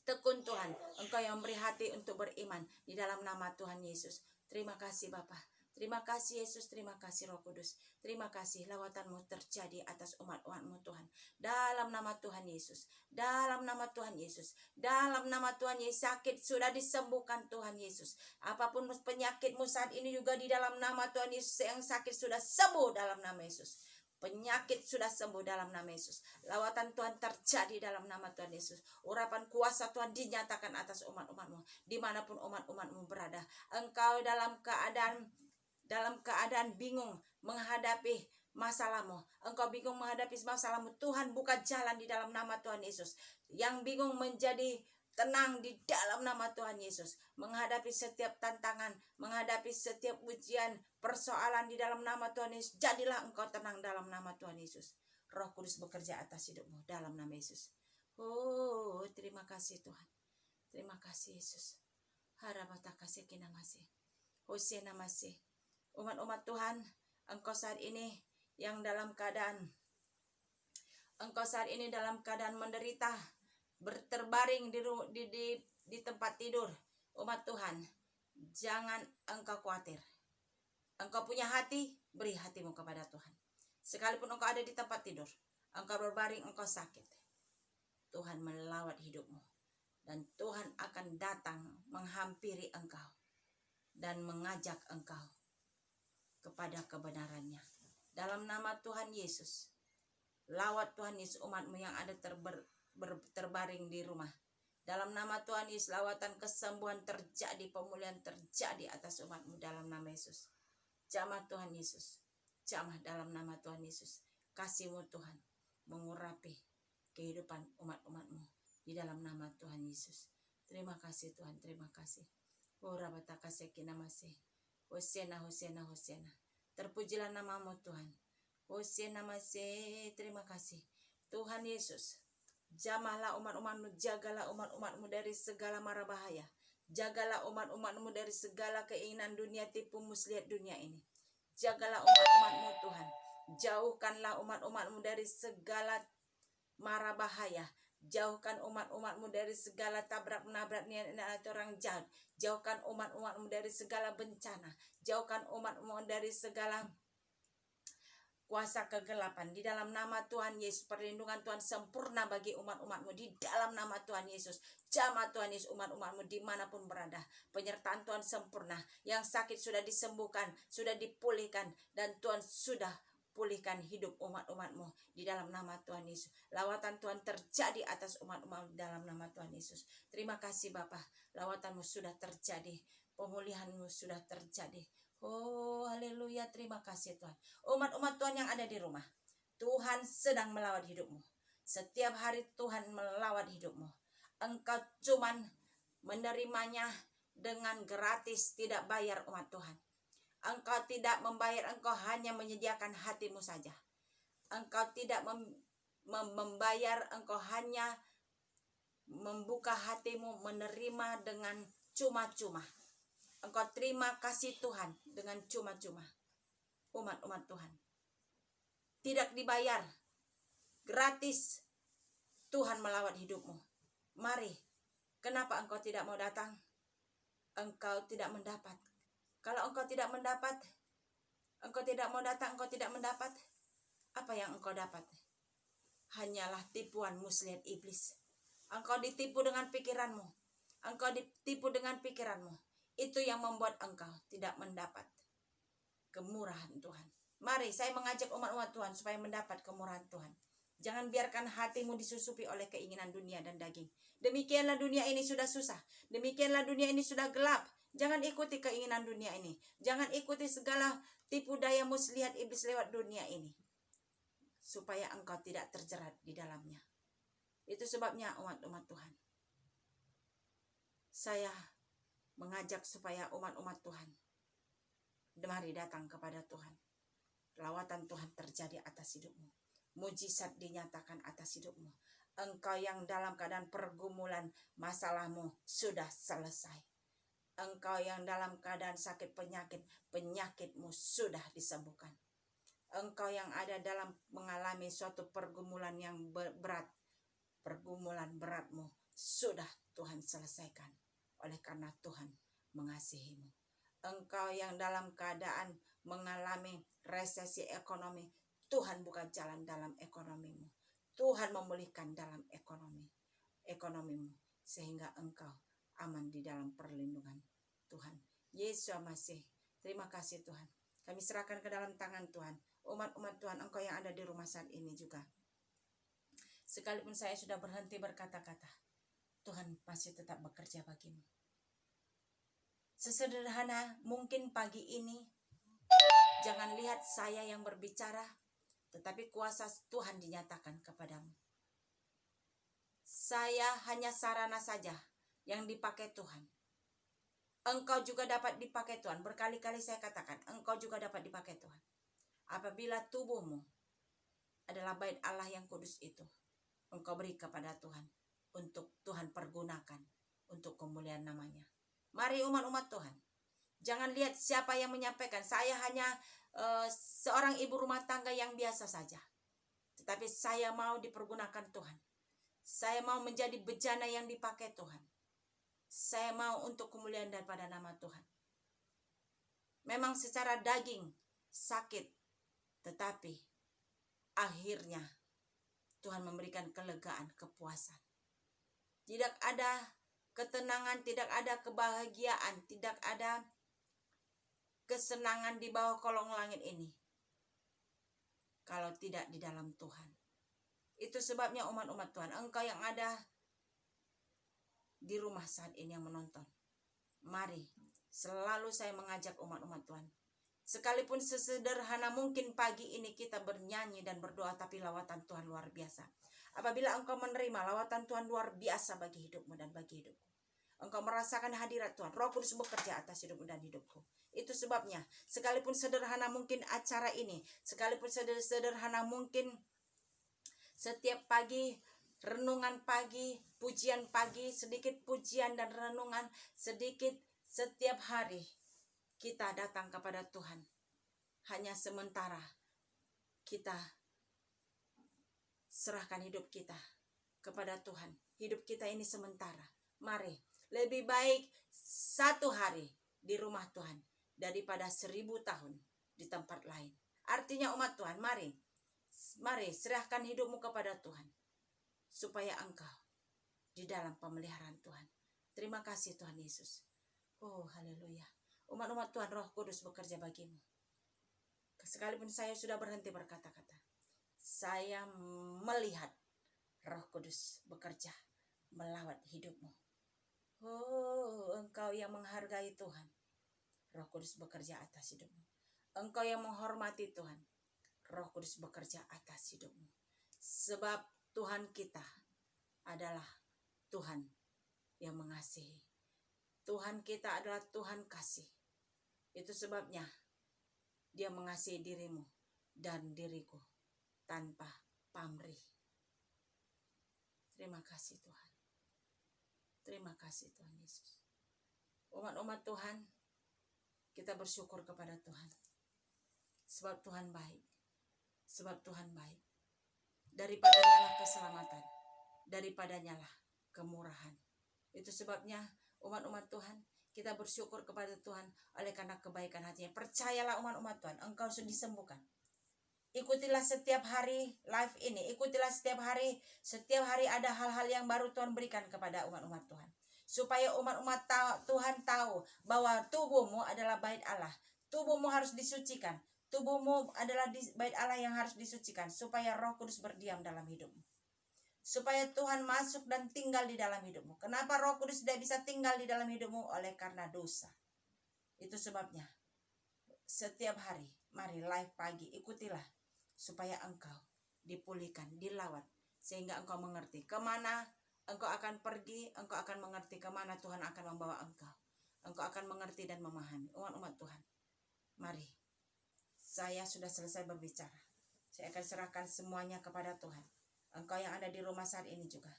tekun Tuhan. Engkau yang memberi hati untuk beriman. Di dalam nama Tuhan Yesus. Terima kasih Bapa. Terima kasih Yesus. Terima kasih Roh Kudus. Terima kasih lawatanmu terjadi atas umat-umatmu Tuhan. Dalam nama Tuhan Yesus. Dalam nama Tuhan Yesus. Dalam nama Tuhan Yesus. Sakit sudah disembuhkan Tuhan Yesus. Apapun penyakitmu saat ini juga di dalam nama Tuhan Yesus. Yang sakit sudah sembuh dalam nama Yesus. Penyakit sudah sembuh dalam nama Yesus. Lawatan Tuhan terjadi dalam nama Tuhan Yesus. Urapan kuasa Tuhan dinyatakan atas umat-umatmu. Dimanapun umat-umatmu berada. Engkau dalam keadaan bingung menghadapi masalahmu. Engkau bingung menghadapi masalahmu. Tuhan buka jalan di dalam nama Tuhan Yesus. Yang bingung menjadi tenang di dalam nama Tuhan Yesus. Menghadapi setiap tantangan, menghadapi setiap ujian, persoalan di dalam nama Tuhan Yesus. Jadilah engkau tenang dalam nama Tuhan Yesus. Roh Kudus bekerja atas hidupmu dalam nama Yesus. Oh, terima kasih Tuhan. Terima kasih Yesus. Harapata kasih kina masih. Hosiana masih. Umat-umat Tuhan, engkau saat ini yang dalam keadaan menderita, berterbaring di tempat tidur. Umat Tuhan, jangan engkau khawatir. Engkau punya hati, beri hatimu kepada Tuhan. Sekalipun engkau ada di tempat tidur, engkau berbaring, engkau sakit, Tuhan melawat hidupmu. Dan Tuhan akan datang menghampiri engkau dan mengajak engkau kepada kebenarannya. Dalam nama Tuhan Yesus, lawat Tuhan Yesus umatmu yang ada terbaring di rumah. Dalam nama Tuhan Yesus, lawatan kesembuhan terjadi, pemulihan terjadi atas umatmu dalam nama Yesus. Jamah Tuhan Yesus, jamah dalam nama Tuhan Yesus. Kasih-Mu Tuhan mengurapi kehidupan umat-umatmu di dalam nama Tuhan Yesus. Terima kasih Tuhan, terima kasih. Ora bataka sekina masih. Hosiana, Hosiana, Hosiana. Terpujilah namamu Tuhan. Hosiana masih, terima kasih. Tuhan Yesus, jamahlah umat-umatmu, jagalah umat-umatmu dari segala mara bahaya. Jagalah umat-umatmu dari segala keinginan dunia, tipu muslihat dunia ini. Jagalah umat-umatmu Tuhan Jauhkanlah umat-umatmu dari segala mara bahaya. Jauhkan umat-umatmu dari segala tabrak-menabrak niat orang jahat. Jauhkan umat-umatmu dari segala bencana. Jauhkan umatmu dari segala kuasa kegelapan. Di dalam nama Tuhan Yesus, perlindungan Tuhan sempurna bagi umat-umatmu. Di dalam nama Tuhan Yesus, jamah Tuhan Yesus umat-umatmu dimanapun berada. Penyertaan Tuhan sempurna. Yang sakit sudah disembuhkan, sudah dipulihkan, dan Tuhan sudah pulihkan hidup umat-umatmu di dalam nama Tuhan Yesus. Lawatan Tuhan terjadi atas umat-umat dalam nama Tuhan Yesus. Terima kasih Bapa, lawatanmu sudah terjadi, pemulihanmu sudah terjadi. Oh haleluya, terima kasih Tuhan. Umat-umat Tuhan yang ada di rumah, Tuhan sedang melawat hidupmu. Setiap hari Tuhan melawat hidupmu. Engkau cuman menerimanya dengan gratis, tidak bayar umat Tuhan. Engkau tidak membayar, engkau hanya menyediakan hatimu saja. Engkau tidak membayar, engkau hanya membuka hatimu, menerima dengan cuma-cuma. Engkau terima kasih Tuhan dengan cuma-cuma. Umat-umat Tuhan tidak dibayar, gratis Tuhan melawat hidupmu. Mari, kenapa engkau tidak mau datang? Engkau tidak mendapat. Kalau engkau tidak mendapat, engkau tidak mau datang, engkau tidak mendapat, apa yang engkau dapat? Hanyalah tipuan muslihat iblis. Engkau ditipu dengan pikiranmu. Engkau ditipu dengan pikiranmu. Itu yang membuat engkau tidak mendapat kemurahan Tuhan. Mari saya mengajak umat-umat Tuhan supaya mendapat kemurahan Tuhan. Jangan biarkan hatimu disusupi oleh keinginan dunia dan daging. Demikianlah dunia ini sudah susah. Demikianlah dunia ini sudah gelap. Jangan ikuti keinginan dunia ini. Jangan ikuti segala tipu daya muslihat iblis lewat dunia ini. Supaya engkau tidak terjerat di dalamnya. Itu sebabnya umat-umat Tuhan, saya mengajak supaya umat-umat Tuhan, mari datang kepada Tuhan. Lawatan Tuhan terjadi atas hidupmu. Mujizat dinyatakan atas hidupmu. Engkau yang dalam keadaan pergumulan, masalahmu sudah selesai. Engkau yang dalam keadaan sakit penyakit, penyakitmu sudah disembuhkan. Engkau yang ada dalam mengalami suatu pergumulan yang berat, pergumulan beratmu sudah Tuhan selesaikan. Oleh karena Tuhan mengasihimu. Engkau yang dalam keadaan mengalami resesi ekonomi, Tuhan buka jalan dalam ekonomimu. Tuhan memulihkan dalam ekonomimu. Sehingga engkau aman di dalam perlindungan Tuhan. Yesus Masih, terima kasih Tuhan. Kami serahkan ke dalam tangan Tuhan. Umat-umat Tuhan, engkau yang ada di rumah saat ini juga. Sekalipun saya sudah berhenti berkata-kata, Tuhan masih tetap bekerja bagimu. Sesederhana mungkin pagi ini, jangan lihat saya yang berbicara, tetapi kuasa Tuhan dinyatakan kepadamu. Saya hanya sarana saja yang dipakai Tuhan. Engkau juga dapat dipakai Tuhan. Berkali-kali saya katakan, engkau juga dapat dipakai Tuhan. Apabila tubuhmu adalah bait Allah yang kudus itu, engkau beri kepada Tuhan untuk Tuhan pergunakan untuk kemuliaan namanya. Mari umat-umat Tuhan, jangan lihat siapa yang menyampaikan. Saya hanya seorang ibu rumah tangga yang biasa saja. Tetapi saya mau dipergunakan Tuhan. Saya mau menjadi bejana yang dipakai Tuhan. Saya mau untuk kemuliaan daripada nama Tuhan. Memang secara daging sakit, tetapi akhirnya Tuhan memberikan kelegaan, kepuasan. Tidak ada ketenangan, tidak ada kebahagiaan, tidak ada kesenangan di bawah kolong langit ini kalau tidak di dalam Tuhan. Itu sebabnya umat-umat Tuhan, engkau yang ada di rumah saat ini yang menonton, mari selalu saya mengajak umat-umat Tuhan. Sekalipun sesederhana mungkin pagi ini kita bernyanyi dan berdoa, tapi lawatan Tuhan luar biasa. Apabila engkau menerima lawatan Tuhan luar biasa bagi hidupmu dan bagi hidupku, engkau merasakan hadirat Tuhan, Roh Kudus bekerja atas hidupmu dan hidupku. Itu sebabnya sekalipun sederhana mungkin acara ini, sekalipun sederhana mungkin setiap pagi, renungan pagi, pujian pagi, sedikit pujian dan renungan, sedikit setiap hari kita datang kepada Tuhan. Hanya sementara kita serahkan hidup kita kepada Tuhan. Hidup kita ini sementara. Mari, lebih baik 1 hari di rumah Tuhan daripada 1000 tahun di tempat lain. Artinya umat Tuhan, mari serahkan hidupmu kepada Tuhan, supaya engkau di dalam pemeliharaan Tuhan. Terima kasih Tuhan Yesus. Oh haleluya. Umat-umat Tuhan, Roh Kudus bekerja bagimu. Sekalipun saya sudah berhenti berkata-kata, saya melihat Roh Kudus bekerja melawat hidupmu. Oh, engkau yang menghargai Tuhan, Roh Kudus bekerja atas hidupmu. Engkau yang menghormati Tuhan, Roh Kudus bekerja atas hidupmu. Sebab Tuhan kita adalah Tuhan yang mengasihi. Tuhan kita adalah Tuhan kasih. Itu sebabnya Dia mengasihi dirimu dan diriku tanpa pamrih. Terima kasih Tuhan. Terima kasih Tuhan Yesus. Umat-umat Tuhan, kita bersyukur kepada Tuhan. Sebab Tuhan baik. Sebab Tuhan baik. Daripadanya lah keselamatan. Daripadanya lah kemurahan. Itu sebabnya umat-umat Tuhan, kita bersyukur kepada Tuhan oleh karena kebaikan hatinya. Percayalah umat-umat Tuhan, engkau sudah disembuhkan. Ikutilah setiap hari live ini. Ikutilah setiap hari. Setiap hari ada hal-hal yang baru Tuhan berikan kepada umat-umat Tuhan. Supaya umat-umat Tuhan tahu bahwa tubuhmu adalah bait Allah. Tubuhmu harus disucikan. Tubuhmu adalah bait Allah yang harus disucikan. Supaya Roh Kudus berdiam dalam hidupmu. Supaya Tuhan masuk dan tinggal di dalam hidupmu. Kenapa Roh Kudus tidak bisa tinggal di dalam hidupmu? Oleh karena dosa. Itu sebabnya setiap hari, mari live pagi, ikutilah. Supaya engkau dipulihkan, dilawat. Sehingga engkau mengerti kemana engkau akan pergi. Engkau akan mengerti kemana Tuhan akan membawa engkau. Engkau akan mengerti dan memahami. Umat-umat Tuhan, mari. Saya sudah selesai berbicara. Saya akan serahkan semuanya kepada Tuhan. Engkau yang ada di rumah saat ini juga,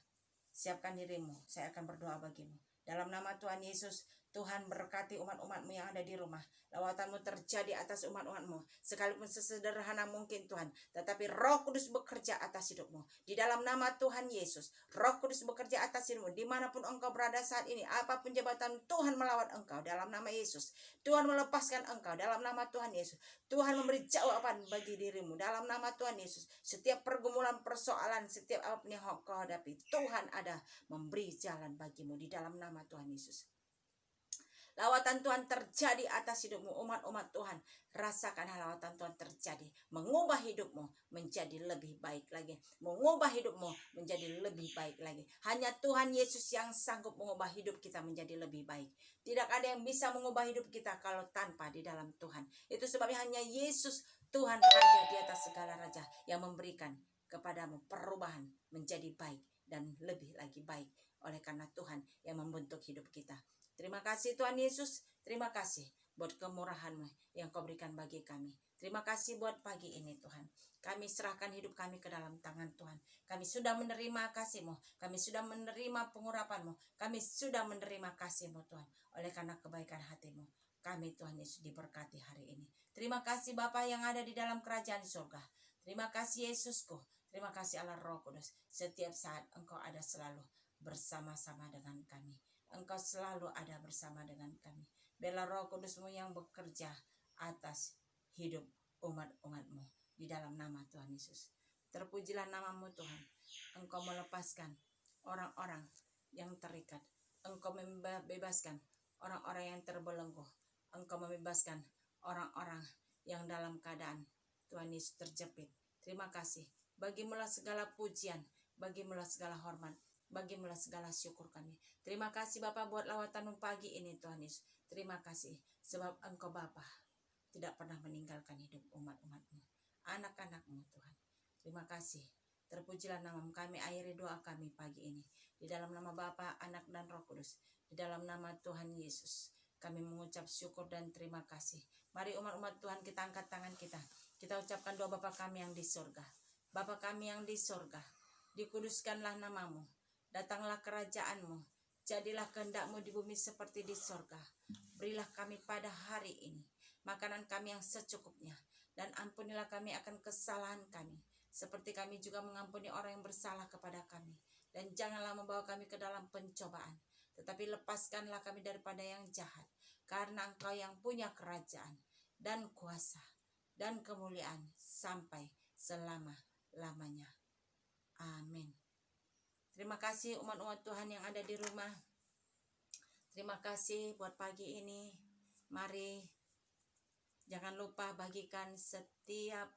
siapkan dirimu. Saya akan berdoa bagimu. Dalam nama Tuhan Yesus, Tuhan berkati umat-umatmu yang ada di rumah. Lawatanmu terjadi atas umat-umatmu. Sekalipun sesederhana mungkin Tuhan. Tetapi Roh Kudus bekerja atas hidupmu. Di dalam nama Tuhan Yesus, Roh Kudus bekerja atas hidupmu. Dimanapun engkau berada saat ini, apapun jabatan, Tuhan melawat engkau. Dalam nama Yesus, Tuhan melepaskan engkau. Dalam nama Tuhan Yesus, Tuhan memberi jawaban bagi dirimu. Dalam nama Tuhan Yesus, setiap pergumulan, persoalan, setiap apapun yang kau hadapi, Tuhan ada memberi jalan bagimu. Di dalam nama Tuhan Yesus. Lawatan Tuhan terjadi atas hidupmu, umat-umat Tuhan. Rasakan lawatan Tuhan terjadi. Mengubah hidupmu menjadi lebih baik lagi. Mengubah hidupmu menjadi lebih baik lagi. Hanya Tuhan Yesus yang sanggup mengubah hidup kita menjadi lebih baik. Tidak ada yang bisa mengubah hidup kita kalau tanpa di dalam Tuhan. Itu sebabnya hanya Yesus, Tuhan Raja di atas segala raja, yang memberikan kepadamu perubahan menjadi baik dan lebih lagi baik. Oleh karena Tuhan yang membentuk hidup kita. Terima kasih Tuhan Yesus. Terima kasih buat kemurahan-Mu yang Kau berikan bagi kami. Terima kasih buat pagi ini Tuhan. Kami serahkan hidup kami ke dalam tangan Tuhan. Kami sudah menerima kasih-Mu. Kami sudah menerima pengurapan-Mu. Kami sudah menerima kasih-Mu Tuhan. Oleh karena kebaikan hati-Mu, kami Tuhan Yesus diberkati hari ini. Terima kasih Bapa yang ada di dalam kerajaan surga. Terima kasih Yesusku. Terima kasih Allah Roh Kudus. Setiap saat Engkau ada selalu bersama-sama dengan kami. Engkau selalu ada bersama dengan kami. Biarlah Roh Kudus-Mu yang bekerja atas hidup umat-umat-Mu. Di dalam nama Tuhan Yesus. Terpujilah nama-Mu Tuhan. Engkau melepaskan orang-orang yang terikat. Engkau membebaskan orang-orang yang terbelenggu. Engkau membebaskan orang-orang yang dalam keadaan Tuhan Yesus terjepit. Terima kasih. Bagimulah segala pujian. Bagimulah segala hormat. Bagimulah segala syukur kami. Terima kasih Bapa buat lawatan pagi ini Tuhan Yesus. Terima kasih sebab Engkau Bapa tidak pernah meninggalkan hidup umat-umat-Mu, anak-anak-Mu Tuhan. Terima kasih. Terpujilah nama-Mu. Kami akhiri doa kami pagi ini. Di dalam nama Bapa, Anak dan Roh Kudus. Di dalam nama Tuhan Yesus. Kami mengucap syukur dan terima kasih. Mari umat-umat Tuhan kita angkat tangan kita. Kita ucapkan doa Bapa kami yang di surga. Bapa kami yang di surga. Dikuduskanlah nama-Mu. Datanglah kerajaan-Mu, jadilah kehendak-Mu di bumi seperti di sorga. Berilah kami pada hari ini makanan kami yang secukupnya, dan ampunilah kami akan kesalahan kami, seperti kami juga mengampuni orang yang bersalah kepada kami. Dan janganlah membawa kami ke dalam pencobaan, tetapi lepaskanlah kami daripada yang jahat, karena Engkau yang punya kerajaan dan kuasa dan kemuliaan sampai selama-lamanya. Amin. Terima kasih umat-umat Tuhan yang ada di rumah. Terima kasih buat pagi ini. Mari jangan lupa bagikan setiap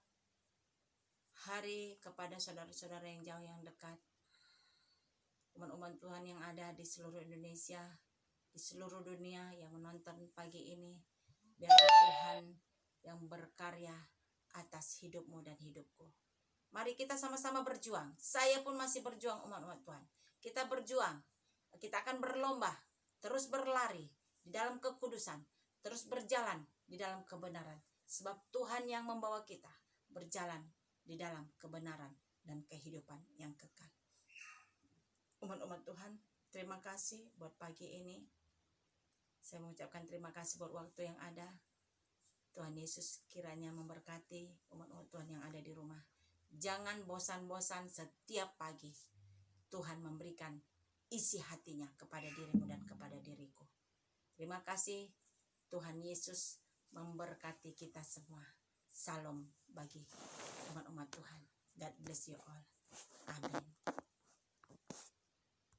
hari kepada saudara-saudara yang jauh yang dekat. Umat-umat Tuhan yang ada di seluruh Indonesia, di seluruh dunia yang menonton pagi ini. Biarlah Tuhan yang berkarya atas hidupmu dan hidupku. Mari kita sama-sama berjuang. Saya pun masih berjuang umat-umat Tuhan. Kita berjuang. Kita akan berlomba, terus berlari di dalam kekudusan, terus berjalan di dalam kebenaran. Sebab Tuhan yang membawa kita berjalan di dalam kebenaran dan kehidupan yang kekal. Umat-umat Tuhan, terima kasih buat pagi ini. Saya mengucapkan terima kasih buat waktu yang ada. Tuhan Yesus kiranya memberkati umat-umat Tuhan yang ada di rumah. Jangan bosan-bosan setiap pagi. Tuhan memberikan isi hatinya kepada dirimu dan kepada diriku. Terima kasih. Tuhan Yesus memberkati kita semua. Salam bagi umat-umat Tuhan. God bless you all. Amin.